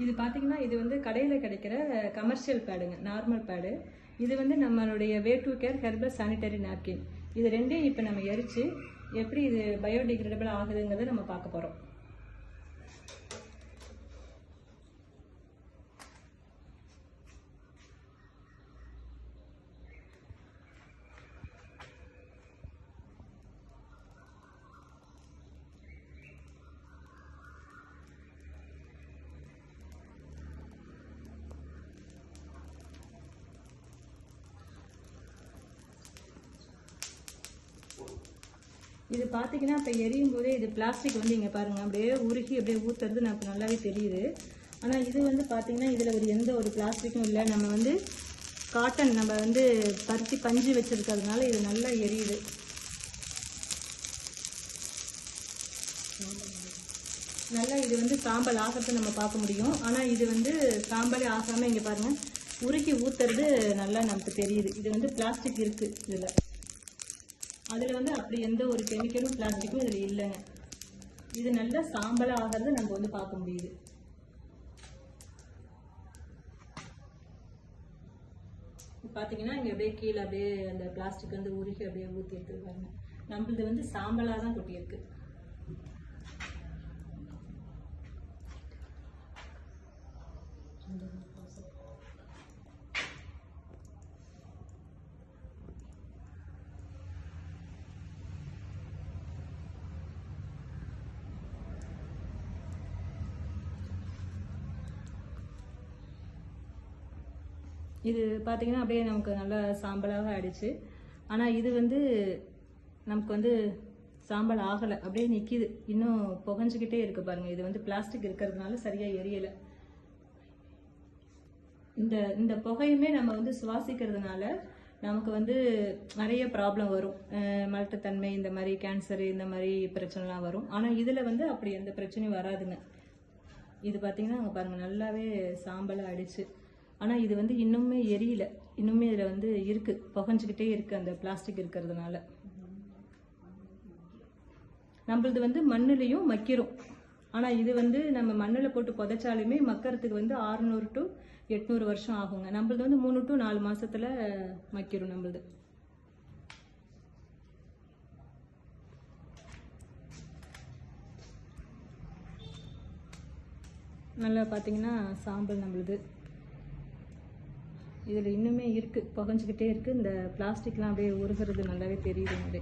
இது பார்த்தீங்கன்னா இது வந்து கடையில் கிடைக்கிற கமர்ஷியல் பேடுங்க, நார்மல் பேடு. இது வந்து நம்மளுடைய way to care herbal sanitary napkin. இது ரெண்டையும் இப்போ நம்ம எரித்து எப்படி இது பயோடிகிரேடபிள் ஆகுதுங்கிறத நம்ம பார்க்க போகிறோம். இது பார்த்தீங்கன்னா இப்போ எரியும் போதே இது பிளாஸ்டிக் வந்து இங்கே பாருங்கள் அப்படியே உருகி அப்படியே ஊற்றுறது நமக்கு நல்லாவே தெரியுது. ஆனால் இது வந்து பார்த்தீங்கன்னா இதில் ஒரு எந்த ஒரு பிளாஸ்டிக்கும் இல்லை. நம்ம வந்து காட்டன் நம்ம வந்து பருத்தி பஞ்சு வச்சுருக்கிறதுனால இது நல்லா எரியுது. நல்லா இது வந்து சாம்பல் ஆகிறத நம்ம பார்க்க முடியும். ஆனால் இது வந்து சாம்பலே ஆகாமல் இங்கே பாருங்கள் உருக்கி ஊற்றுறது நல்லா நமக்கு தெரியுது. இது வந்து பிளாஸ்டிக் இருக்குது இதில். அதில் வந்து அப்படி எந்த ஒரு கெமிக்கலும் பிளாஸ்டிக்கும் இதில் இல்லைங்க. இது நல்லா சாம்பலாக ஆகிறது நம்ம வந்து பார்க்க முடியுது. பார்த்தீங்கன்னா இங்கே அப்படியே கீழே அப்படியே அந்த பிளாஸ்டிக் வந்து உருகி அப்படியே ஊற்றி எடுத்துருக்காங்க. நம்மளது வந்து சாம்பலாக தான் கொட்டியிருக்கு. இது பார்த்தீங்கன்னா அப்படியே நமக்கு நல்லா சாம்பலாக ஆயிடுச்சு. ஆனால் இது வந்து நமக்கு வந்து சாம்பல் ஆகலை, அப்படியே நிற்கிது, இன்னும் புகஞ்சிக்கிட்டே இருக்குது பாருங்கள். இது வந்து பிளாஸ்டிக் இருக்கிறதுனால சரியாக எரியலை. இந்த புகையுமே நம்ம வந்து சுவாசிக்கிறதுனால நமக்கு வந்து நிறைய ப்ராப்ளம் வரும். மலட்டுத்தன்மை, இந்த மாதிரி கேன்சரு, இந்த மாதிரி பிரச்சனைலாம் வரும். ஆனால் இதில் வந்து அப்படி எந்த பிரச்சனையும் வராதுங்க. இது பார்த்தீங்கன்னா அங்கே பாருங்கள் நல்லாவே சாம்பலாக ஆயிடுச்சு. ஆனால் இது வந்து இன்னுமே எரியல, இன்னுமே இதில் வந்து இருக்குது, புகஞ்சிக்கிட்டே இருக்குது அந்த பிளாஸ்டிக் இருக்கிறதுனால. நம்மளது வந்து மண்ணுலேயும் மக்கிரும். ஆனால் இது வந்து நம்ம மண்ணில் போட்டு புதைச்சாலுமே மக்கறதுக்கு வந்து 600 to 800 வருஷம் ஆகுங்க. நம்மளது வந்து 3 to 4 மாதத்தில் மக்கிரும் நம்மளது. நல்லா பார்த்தீங்கன்னா சாம்பல் நம்மளுது இதில் இன்னுமே இருக்குது, புகஞ்சிக்கிட்டே இருக்குது. இந்த பிளாஸ்டிக்லாம் அப்படியே உருகிறது நல்லாவே தெரியுது.